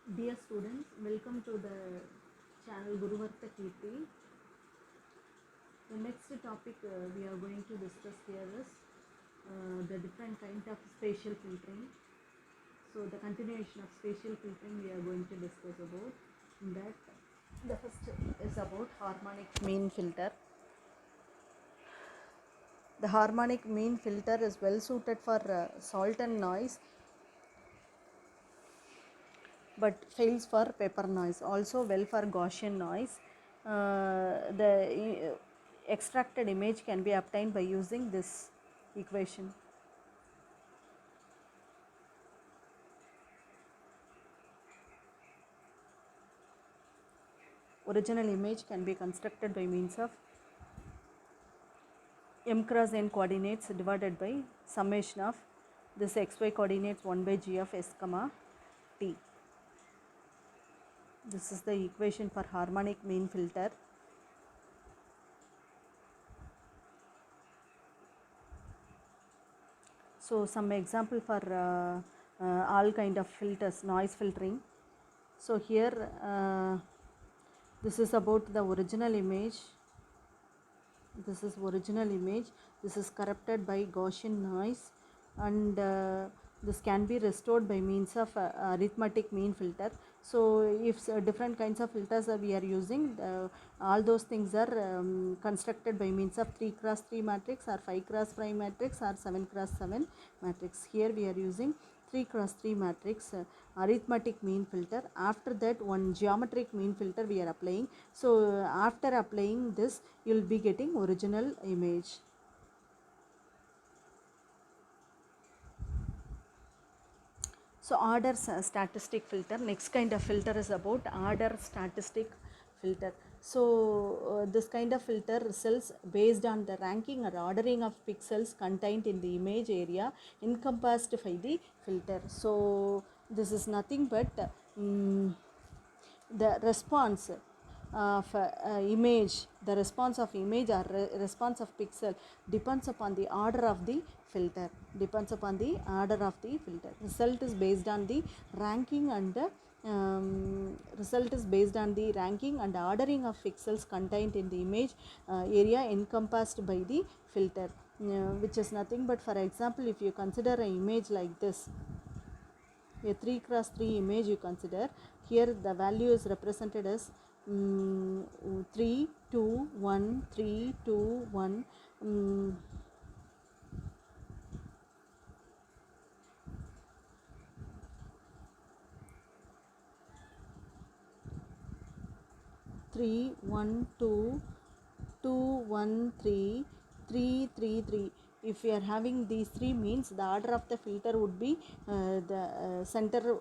Dear students, welcome to the channel Guruvartha Kirti. The next topic we are going to discuss here is the different kind of spatial filtering. So the continuation of spatial filtering we are going to discuss about. In that, the first is about harmonic mean filter. The harmonic mean filter is well suited for salt and noise, but fails for paper noise. Also well for Gaussian noise. The extracted image can be obtained by using this equation. Original image can be constructed by means of m cross n coordinates divided by summation of this xy coordinates 1 by g of s comma t. This is the equation for harmonic mean filter. So some example for all kind of filters, noise filtering. So here this is about the original image. This is original image. This is corrupted by Gaussian noise, and this can be restored by means of arithmetic mean filter. So if different kinds of filters we are using, all those things are constructed by means of 3 cross 3 matrix or 5 cross 5 matrix or 7 cross 7 matrix. Here we are using 3 cross 3 matrix arithmetic mean filter. After that, one geometric mean filter we are applying. So after applying this, you will be getting original image. So order statistic filter. Next kind of filter is about order statistic filter. So this kind of filter results based on the ranking or ordering of pixels contained in the image area encompassed by the filter. So this is nothing but the response of image, the response of image or response of pixel depends upon the order of the filter, result is based on the ranking and ordering of pixels contained in the image area encompassed by the filter, which is nothing but, for example, if you consider an image like this, a 3 cross 3 image you consider. Here the value is represented as 3 2 1 3 2 1. 3 1 2 2 1 3 3 3 3. If we are having these three, means the order of the filter would be the center,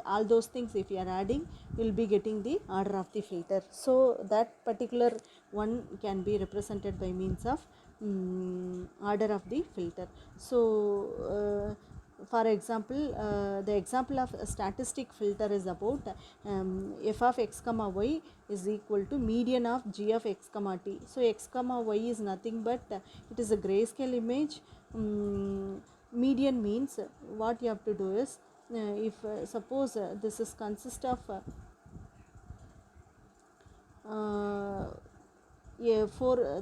all those things if you are adding, you will be getting the order of the filter. So that particular one can be represented by means of order of the filter. So for example, the example of a statistic filter is about f of x comma y is equal to median of g of x comma t. So x comma y is nothing but it is a grayscale image. Median means what you have to do is, if suppose this is consist of a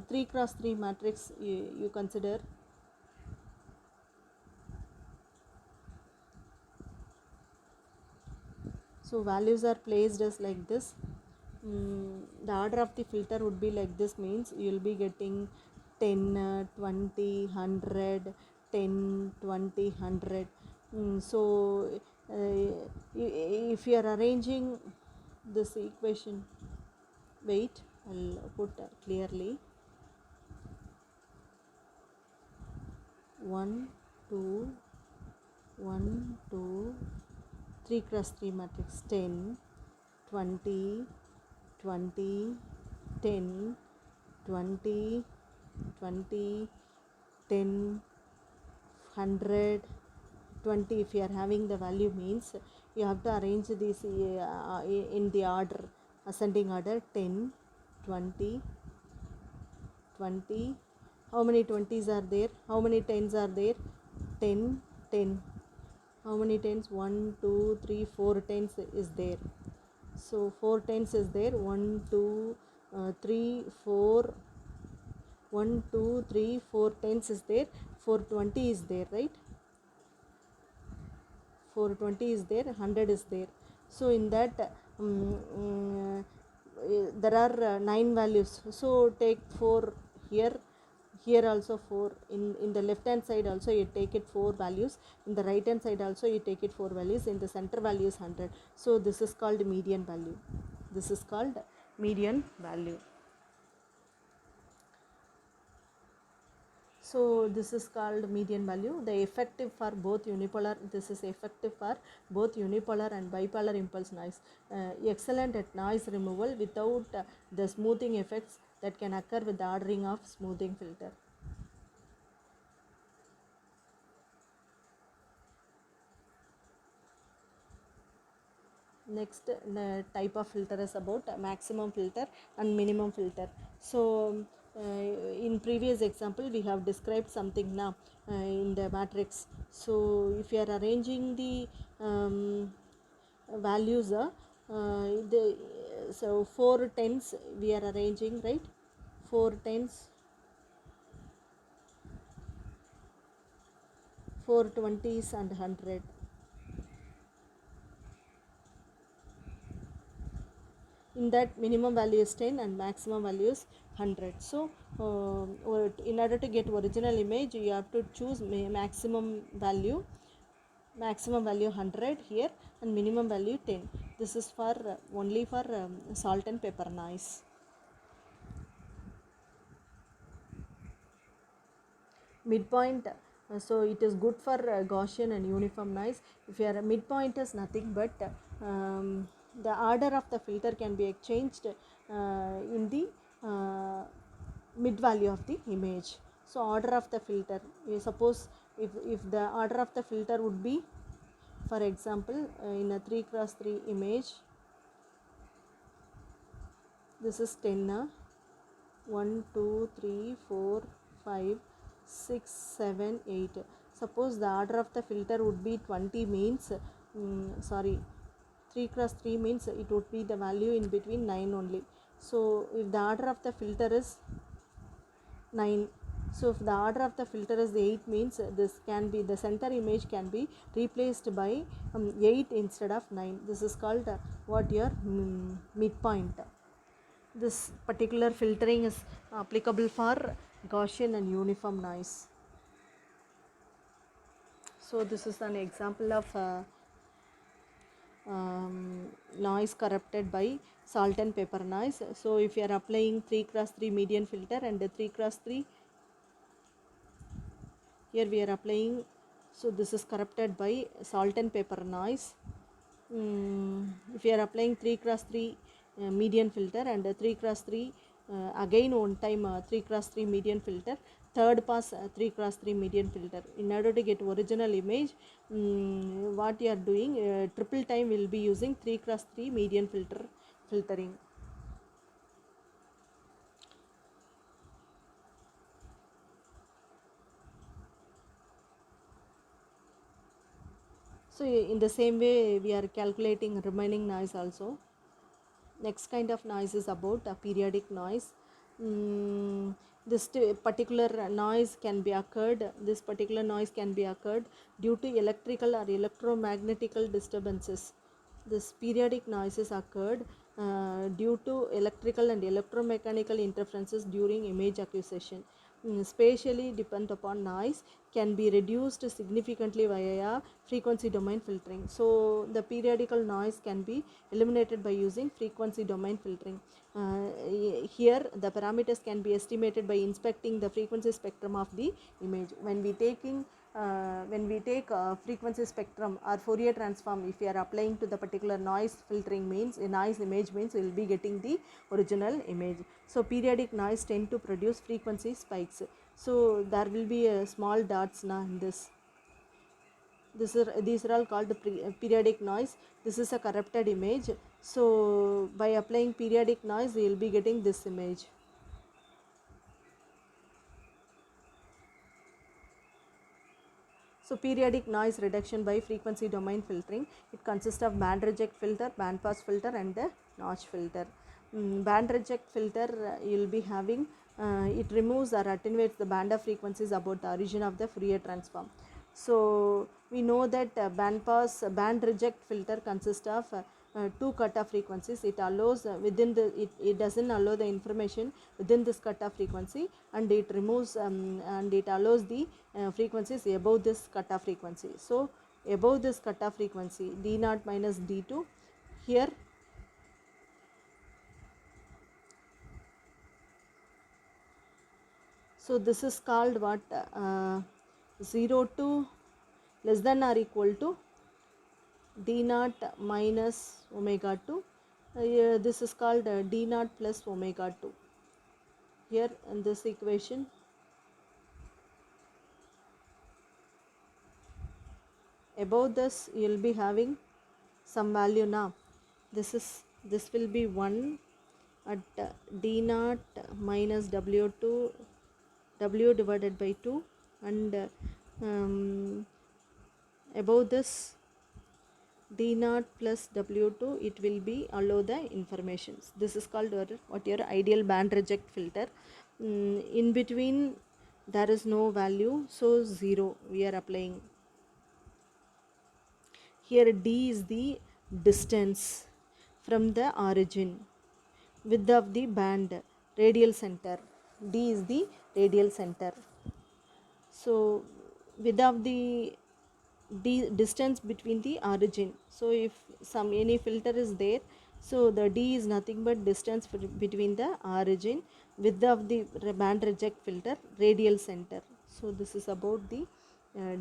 3 cross 3 matrix you consider. So values are placed as like this. The order of the filter would be like this, means you will be getting 10 20 100 10 20 100. So if you are arranging this equation, wait, I'll put clearly. 1 2 1 2 3 cross 3 matrix, 10 20 20 10 20 20 10 100 20. If you are having the value, means you have to arrange this in the order, ascending order, 10 20 20. How many 20s are there? How many 10s are there? 10 10. how many tens? 1 2 3 4 tens is there. So 4 tens is there. 1 2 3 4 1 2 3 4 tens is there. 420 is there, right? 420 is there, 100 is there. So in that there are 9 values. So take 4 here, here also 4. In the left hand side also you take it 4 values, in the right hand side also you take it 4 values, in the center value is 100. So this is called median value. This is called median value. So this is called median value. The effective for both unipolar, this is effective for both unipolar and bipolar impulse noise. Excellent at noise removal without the smoothing effects that can occur with the ordering of smoothing filter. Next type of filter is about maximum filter and minimum filter. So in previous example we have described something now in the matrix. So if you are arranging the values, so 4 tens we are arranging, right? 4 tens, 4 20s and 100. In that minimum value is 10 and maximum value is 100. So in order to get original image you have to choose maximum value 100 here and minimum value 10. This is for only for salt and pepper noise. Midpoint, so it is good for Gaussian and uniform noise. If your midpoint is nothing but the order of the filter can be exchanged in the mid value of the image. So order of the filter, you suppose if the order of the filter would be, for example, in a 3x3 image, this is 10, 1 2 3 4 5 6 7 8. Suppose the order of the filter would be 20 means 3x3 means it would be the value in between 9 only. So if the order of the filter is 9, so if the order of the filter is 8 means this can be, the center image can be replaced by 8 instead of 9. This is called what your midpoint. This particular filtering is applicable for Gaussian and uniform noise. So this is an example of noise corrupted by salt and pepper noise. So if you are applying 3x3 median filter and 3x3, here we are applying, so this is corrupted by salt and pepper noise. If you are applying 3x3 median filter and 3x3 again one time 3x3 median filter, third pass 3x3 median filter, in order to get original image, what you are doing, triple time will be using 3x3 median filtering. So in the same way we are calculating remaining noise also. Next kind of noise is about periodic noise. This particular noise can be occurred, this particular noise can be occurred due to electrical or electromagnetical disturbances. This periodic noises occurred due to electrical and electromechanical interferences during image acquisition. Spatially depend upon noise can be reduced significantly via frequency domain filtering. So the periodical noise can be eliminated by using frequency domain filtering. Here the parameters can be estimated by inspecting the frequency spectrum of the image. When we take frequency spectrum or Fourier transform, if we are applying to the particular noise filtering means, noise image means, we will be getting the original image. So periodic noise tend to produce frequency spikes. So there will be small dots now in this. These are all called periodic noise. This is a corrupted image. So by applying periodic noise, we will be getting this image. So periodic noise reduction by frequency domain filtering, it consists of band reject filter, band pass filter and the notch filter. Band reject filter, you will be having, it removes or attenuates the band of frequencies about the origin of the Fourier transform. So we know that band reject filter consists of two cutoff frequencies. It allows it doesn't allow the information within this cutoff frequency, and it removes and it allows the frequencies above this cutoff frequency. So above this cutoff frequency D0 minus D2, here so this is called what, 0 to less than or equal to D0 minus omega 2. This is called D0 plus omega 2. Here in this equation, above this you will be having some value now. This will be 1 at D0 minus W2 W divided by 2, and above this D0 plus W2, it will be allow the informations. This is called what your ideal band reject filter. In between there is no value, so 0 we are applying. Here D is the distance from the origin, width of the band, radial center. D is the radial center. So width of the distance between the origin. So if any filter is there, so the D is nothing but distance between the origin, width of the band reject filter, radial center. So this is about the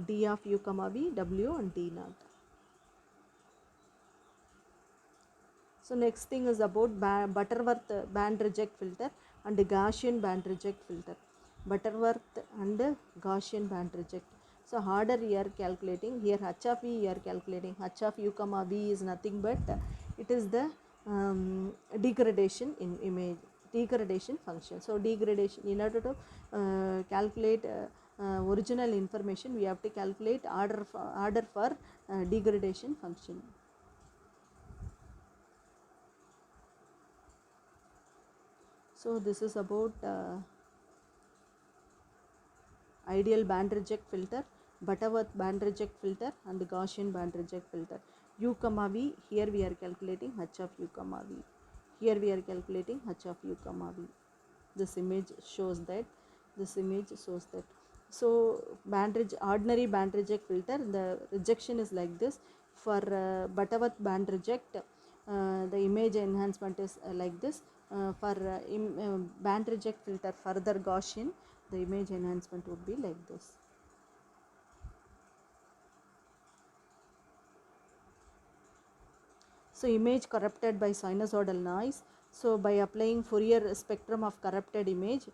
D of U comma V, W and D0. So next thing is about Butterworth band reject filter and Gaussian band reject filter. Butterworth and Gaussian band reject. So order you are calculating, here H of V you are calculating, H of U comma V is nothing but it is the degradation in image, degradation function. So degradation, in order to calculate original information, we have to calculate order for degradation function. So this is about ideal band reject filter, Butterworth band reject filter and Gaussian band reject filter. U comma V, here we are calculating H of U comma V. Here we are calculating H of U comma V. This image shows that. So ordinary band reject filter, the rejection is like this. For Butterworth band reject, the image enhancement is like this. For band reject filter further Gaussian, the image enhancement would be like this. So image corrupted by sinusoidal noise. So by applying Fourier spectrum of corrupted image,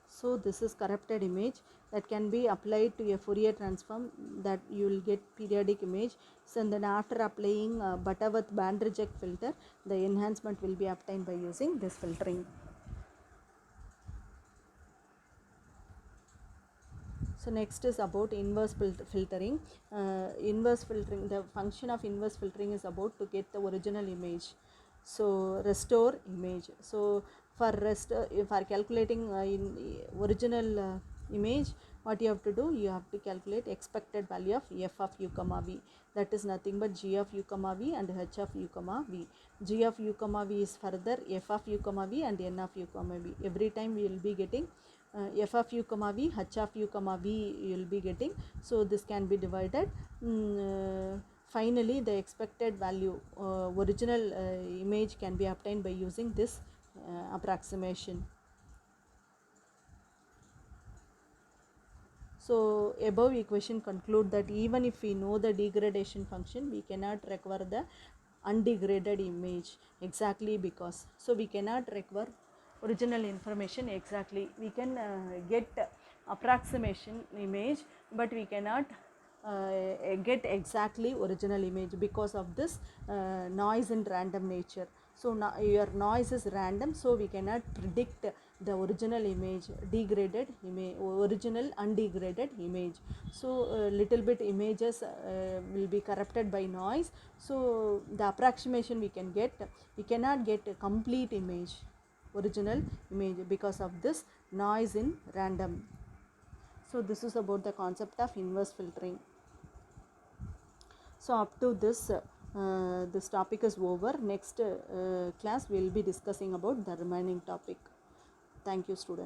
so this is corrupted image that can be applied to a Fourier transform, that you will get periodic image. So and then after applying Butterworth band reject filter, the enhancement will be obtained by using this filtering. So next is about inverse filtering. Inverse filtering, the function of inverse filtering is about to get the original image. So restore image. So for calculating original image, what you have to do, you have to calculate expected value of f of u comma v, that is nothing but g of u comma v and h of u comma v. G of u comma v is further f of u comma v and n of u comma v. Every time we will be getting f of u comma v, h of u comma v you will be getting. So this can be divided. Finally the expected value, original image can be obtained by using this approximation. So above equation conclude that even if we know the degradation function, we cannot recover the undegraded image, exactly because, so we cannot recover original information exactly. We can get approximation image, but we cannot get exactly original image because of this noise and random nature. So now your noise is random, so we cannot predict the original image, degraded image, original undegraded image. So little bit images will be corrupted by noise, so the approximation we cannot get a complete image, original image, because of this noise in random. So this is about the concept of inverse filtering. So up to this this topic is over. Next class we will be discussing about the remaining topic. Thank you, students.